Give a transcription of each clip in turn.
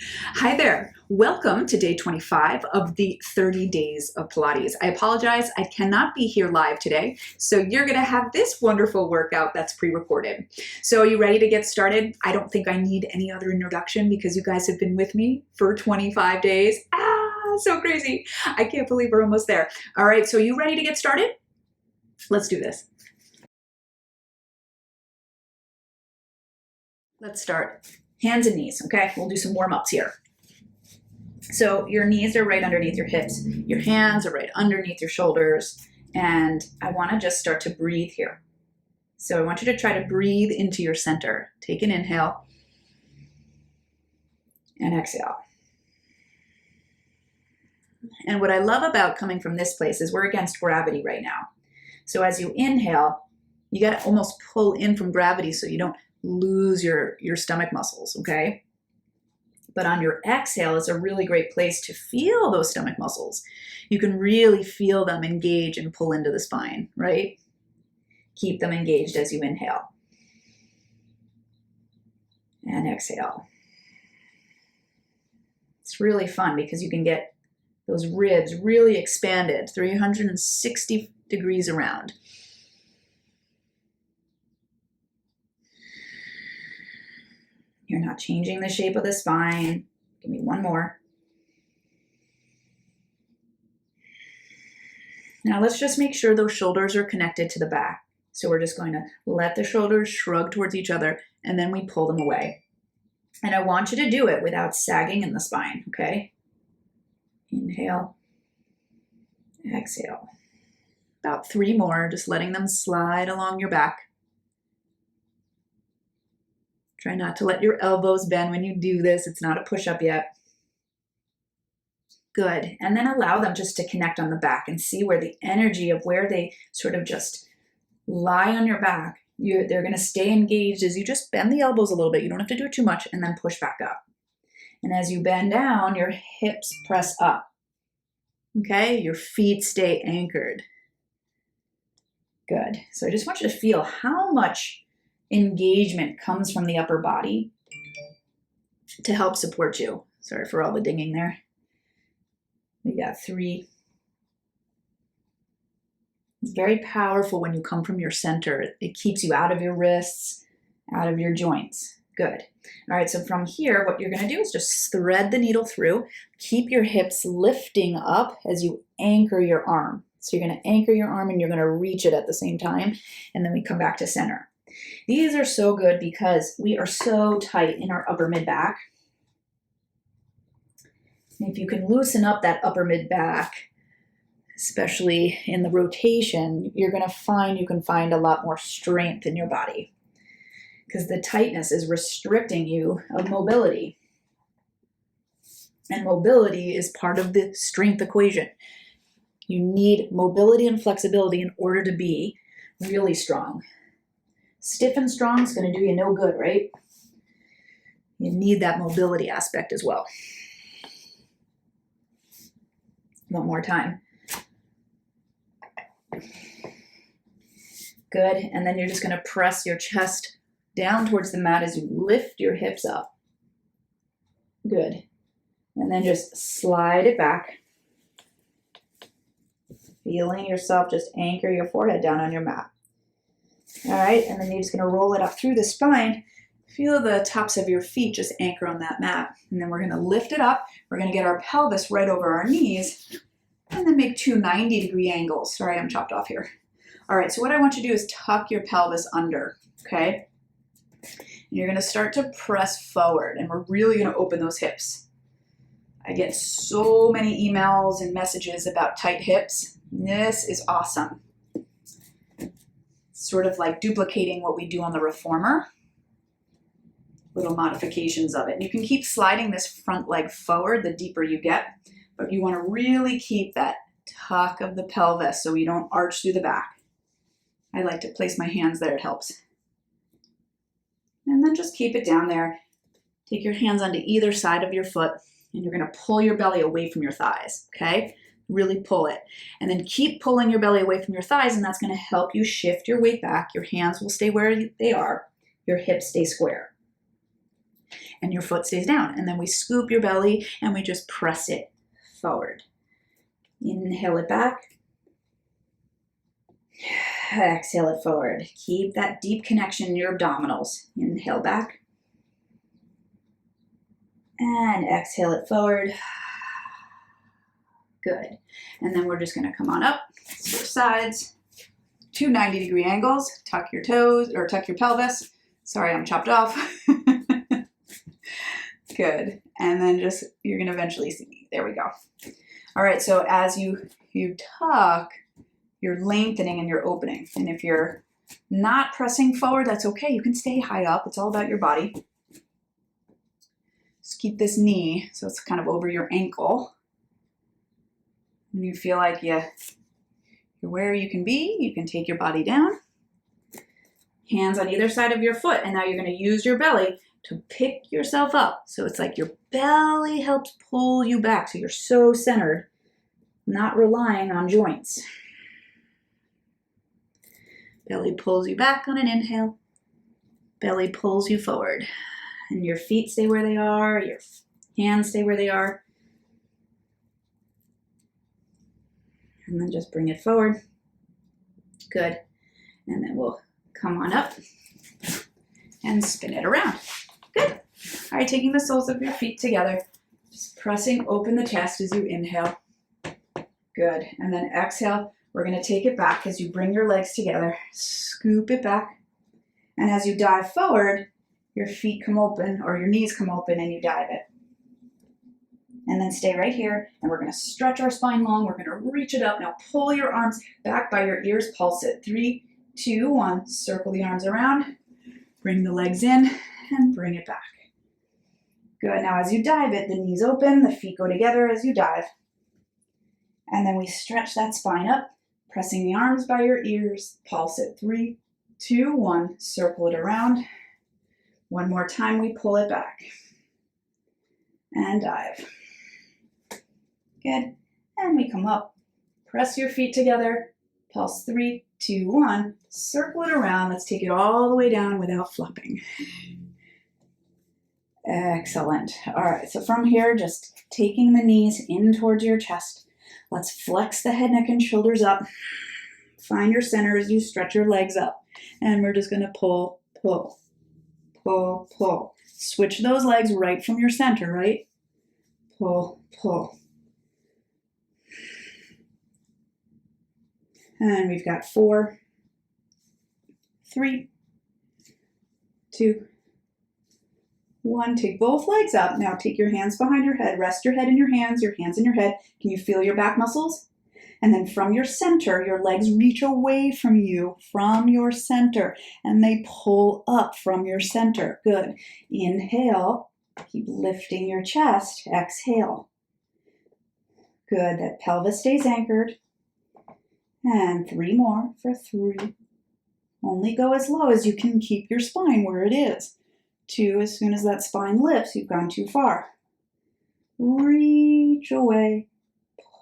Hi there. Welcome to day 25 of the 30 days of Pilates. I apologize, I cannot be here live today, so you're going to have this wonderful workout that's pre-recorded. So are you ready to get started? I don't think I need any other introduction because you guys have been with me for 25 days. So crazy. I can't believe we're almost there. All right, so are you ready to get started? Let's do this. Let's start. Hands and knees, okay? We'll do some warm-ups here. So your knees are right underneath your hips. Your hands are right underneath your shoulders. And I want to just start to breathe here. So I want you to try to breathe into your center. Take an inhale and exhale. And what I love about coming from this place is we're against gravity right now. So as you inhale, you got to almost pull in from gravity so you don't lose your stomach muscles, okay? But on your exhale is a really great place to feel those stomach muscles. You can really feel them engage and pull into the spine, right? Keep them engaged as you inhale. And exhale. It's really fun because you can get those ribs really expanded, 360 degrees around. You're not changing the shape of the spine. Give me one more. Now let's just make sure those shoulders are connected to the back. So we're just going to let the shoulders shrug towards each other and then we pull them away. And I want you to do it without sagging in the spine, okay? Inhale, exhale. About 3 more, just letting them slide along your back. Try not to let your elbows bend when you do this. It's not a push-up yet. Good. And then allow them just to connect on the back and see where the energy of where they sort of just lie on your back. They're going to stay engaged as you just bend the elbows a little bit. You don't have to do it too much and then push back up. And as you bend down, your hips press up. Okay? Your feet stay anchored. Good. So I just want you to feel how much engagement comes from the upper body to help support you. Sorry for all the dinging there. We got 3. It's very powerful when you come from your center. It keeps you out of your wrists, out of your joints. Good. All right, so from here, what you're going to do is just thread the needle through. Keep your hips lifting up as you anchor your arm. So you're going to anchor your arm and you're going to reach it at the same time, and then we come back to center. These are so good because we are so tight in our upper mid back. And if you can loosen up that upper mid back, especially in the rotation, you're going to find you can find a lot more strength in your body because the tightness is restricting you of mobility. And mobility is part of the strength equation. You need mobility and flexibility in order to be really strong. Stiff and strong is going to do you no good, right? You need that mobility aspect as well. One more time. Good. And then you're just going to press your chest down towards the mat as you lift your hips up. Good. And then just slide it back. Feeling yourself just anchor your forehead down on your mat. All right, and then you're just going to roll it up through the spine. Feel the tops of your feet just anchor on that mat. And then we're going to lift it up. We're going to get our pelvis right over our knees and then make 2 90-degree angles. Sorry, I'm chopped off here. All right, so what I want you to do is tuck your pelvis under, okay? And you're going to start to press forward, and we're really going to open those hips. I get so many emails and messages about tight hips. This is awesome. Sort of like duplicating what we do on the reformer. Little modifications of it. And you can keep sliding this front leg forward the deeper you get, but you want to really keep that tuck of the pelvis so you don't arch through the back. I like to place my hands there, it helps. And then just keep it down there. Take your hands onto either side of your foot and you're going to pull your belly away from your thighs, okay? Really pull it. And then keep pulling your belly away from your thighs, and that's going to help you shift your weight back. Your hands will stay where they are. Your hips stay square. and your foot stays down. And then we scoop your belly and we just press it forward. Inhale it back. Exhale it forward. Keep that deep connection in your abdominals. Inhale back. And exhale it forward. Good. And then we're just going to come on up, switch sides, 2 90-degree angles, tuck your toes or tuck your pelvis. Sorry, I'm chopped off. Good. And then just, you're going to eventually see me. There we go. All right. So as you tuck, you're lengthening and you're opening. And if you're not pressing forward, that's okay. You can stay high up. It's all about your body. Just keep this knee so it's kind of over your ankle. When you feel like you're where you can be, you can take your body down. Hands on either side of your foot. And now you're going to use your belly to pick yourself up. So it's like your belly helps pull you back. So you're so centered, not relying on joints. Belly pulls you back on an inhale. Belly pulls you forward. And your feet stay where they are. Your hands stay where they are. And then just bring it forward. Good. And then we'll come on up and spin it around. Good. All right, taking the soles of your feet together. Just pressing open the chest as you inhale. Good. And then exhale. We're going to take it back as you bring your legs together. Scoop it back. And as you dive forward, your feet come open or your knees come open and you dive it. And then stay right here. And we're going to stretch our spine long. We're going to reach it up. Now pull your arms back by your ears. Pulse it. 3, 2, 1. Circle the arms around. Bring the legs in and bring it back. Good. Now as you dive it, the knees open. The feet go together as you dive. And then we stretch that spine up. Pressing the arms by your ears. Pulse it. 3, 2, 1. Circle it around. One more time, we pull it back. And dive. Good. And we come up. Press your feet together. Pulse 3, 2, 1. Circle it around. Let's take it all the way down without flopping. Excellent. All right, so from here, just taking the knees in towards your chest. Let's flex the head, neck, and shoulders up. Find your center as you stretch your legs up. And we're just going to pull, pull, pull, pull. Switch those legs right from your center, right? Pull, pull. And we've got 4, 3, 2, 1. Take both legs up. Now take your hands behind your head. Rest your head in your hands in your head. Can you feel your back muscles? And then from your center, your legs reach away from you, from your center, and they pull up from your center. Good. Inhale. Keep lifting your chest. Exhale. Good. That pelvis stays anchored. And 3 more for 3. Only go as low as you can keep your spine where it is. 2, as soon as that spine lifts, you've gone too far. Reach away.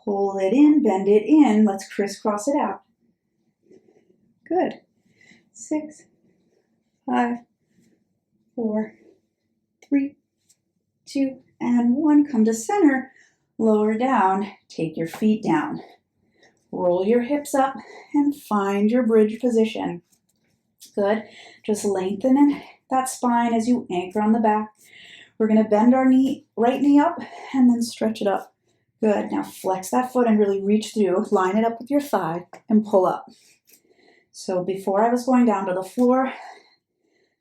Pull it in, bend it in. Let's crisscross it out. Good. 6, 5, 4, 3, 2, and 1. Come to center. Lower down. Take your feet down. Roll your hips up and find your bridge position. Good. Just lengthen that spine as you anchor on the back. We're going to bend our right knee up and then stretch it up. Good. Now flex that foot and really reach through. Line it up with your thigh and pull up. So before I was going down to the floor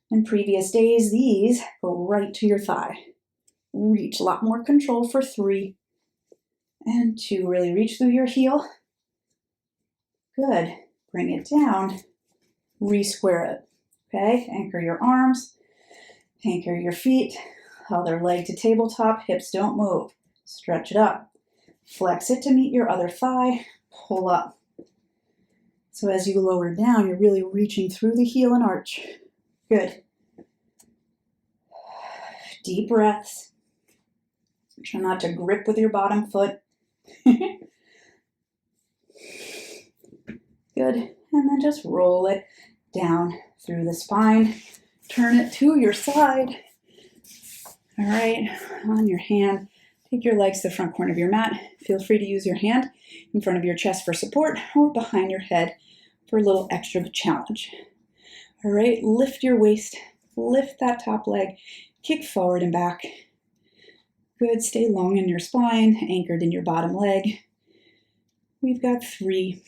in previous days, these go right to your thigh. Reach. A lot more control for 3 and 2. Really reach through your heel. Good. Bring it down. Re-square it. Okay. Anchor your arms. Anchor your feet. Other leg to tabletop. Hips don't move. Stretch it up. Flex it to meet your other thigh. Pull up. So as you lower down, you're really reaching through the heel and arch. Good. Deep breaths. Try not to grip with your bottom foot. Good. And then just roll it down through the spine. Turn it to your side. All right, on your hand, take your legs to the front corner of your mat. Feel free to use your hand in front of your chest for support or behind your head for a little extra challenge. All right, lift your waist, lift that top leg, kick forward and back. Good, stay long in your spine, anchored in your bottom leg. We've got 3,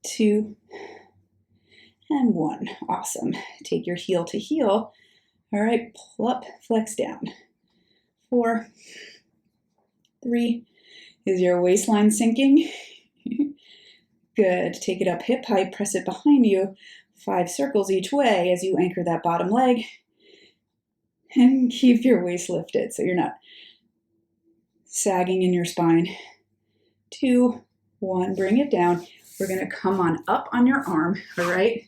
2, and 1. Awesome. Take your heel to heel. All right, pull up, flex down. 4, 3. Is your waistline sinking? Good. Take it up hip height, press it behind you. 5 circles each way as you anchor that bottom leg. And keep your waist lifted so you're not sagging in your spine. 2, 1, bring it down. We're gonna come on up on your arm, all right?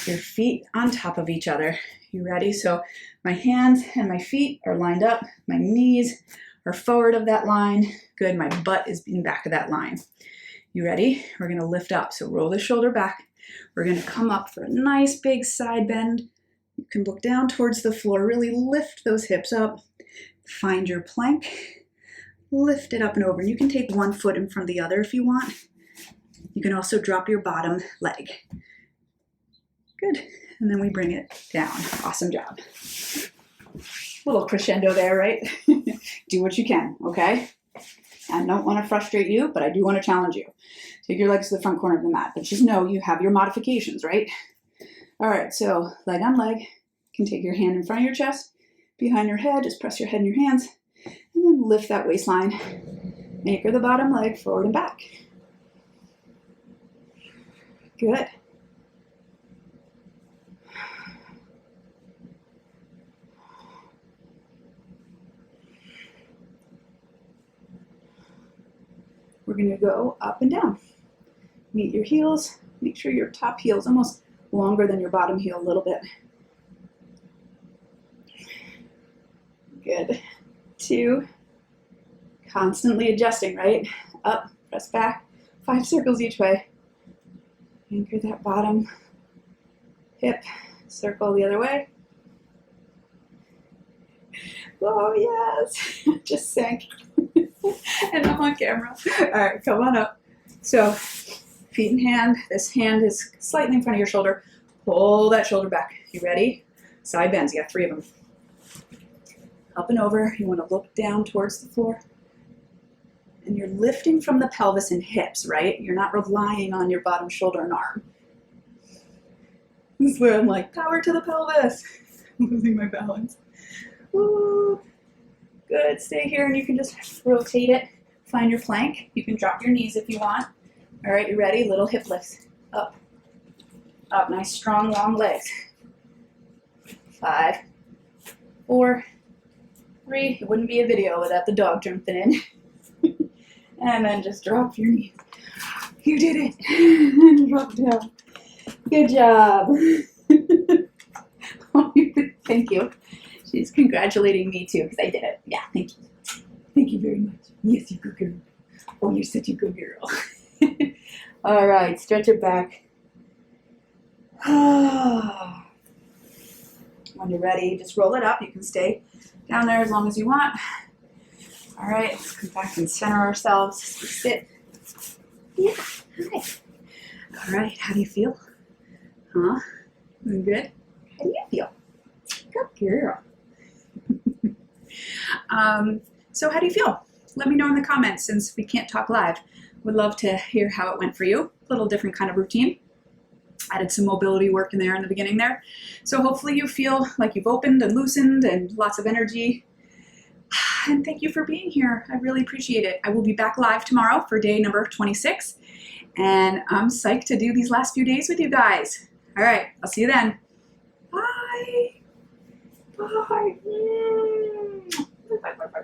Your feet on top of each other. You ready? So my hands and my feet are lined up. My knees are forward of that line. Good, my butt is in back of that line. You ready? We're gonna lift up. So roll the shoulder back. We're gonna come up for a nice big side bend. You can look down towards the floor, really lift those hips up. Find your plank, lift it up and over. You can take one foot in front of the other if you want. You can also drop your bottom leg. Good, and then we bring it down. Awesome job. Little crescendo there, right? Do what you can, okay? I don't want to frustrate you, but I do want to challenge you. Take your legs to the front corner of the mat, but just know you have your modifications, right? All right, so leg on leg. You can take your hand in front of your chest, behind your head, just press your head in your hands, and then lift that waistline. Anchor the bottom leg forward and back. Good. We're gonna go up and down. Meet your heels. Make sure your top heel is almost longer than your bottom heel a little bit. Good. 2. Constantly adjusting, right? Up, press back. 5 circles each way. Anchor that bottom hip. Circle the other way. Oh, yes. Just sank. And I'm on camera. All right, come on up. So, feet in hand. This hand is slightly in front of your shoulder. Pull that shoulder back. You ready? Side bends. You got 3 of them. Up and over. You want to look down towards the floor. And you're lifting from the pelvis and hips, right? You're not relying on your bottom shoulder and arm. This is where I'm like, power to the pelvis. I'm losing my balance. Ooh. Good. Stay here and you can just rotate it. Find your plank. You can drop your knees if you want. All right, you ready? Little hip lifts. Up. Up. Nice, strong, long legs. 5, 4, 3. It wouldn't be a video without the dog jumping in. And then just drop your knees. You did it. And drop down. Good job. Thank you. She's congratulating me too because I did it. Yeah, thank you. Thank you very much. Yes, you good girl. Oh, you're such a good girl. All right, stretch it back. When you're ready, just roll it up. You can stay down there as long as you want. All right, let's come back and center ourselves. Sit. Yeah, hi. All right, how do you feel? Huh? Good? How do you feel? Good girl. So how do you feel? Let me know in the comments since we can't talk live. Would love to hear how it went for you. A little different kind of routine. Added some mobility work in there in the beginning there. So hopefully you feel like you've opened and loosened and lots of energy. And thank you for being here. I really appreciate it. I will be back live tomorrow for day number 26. And I'm psyched to do these last few days with you guys. All right, I'll see you then. Bye. Bye. Bye.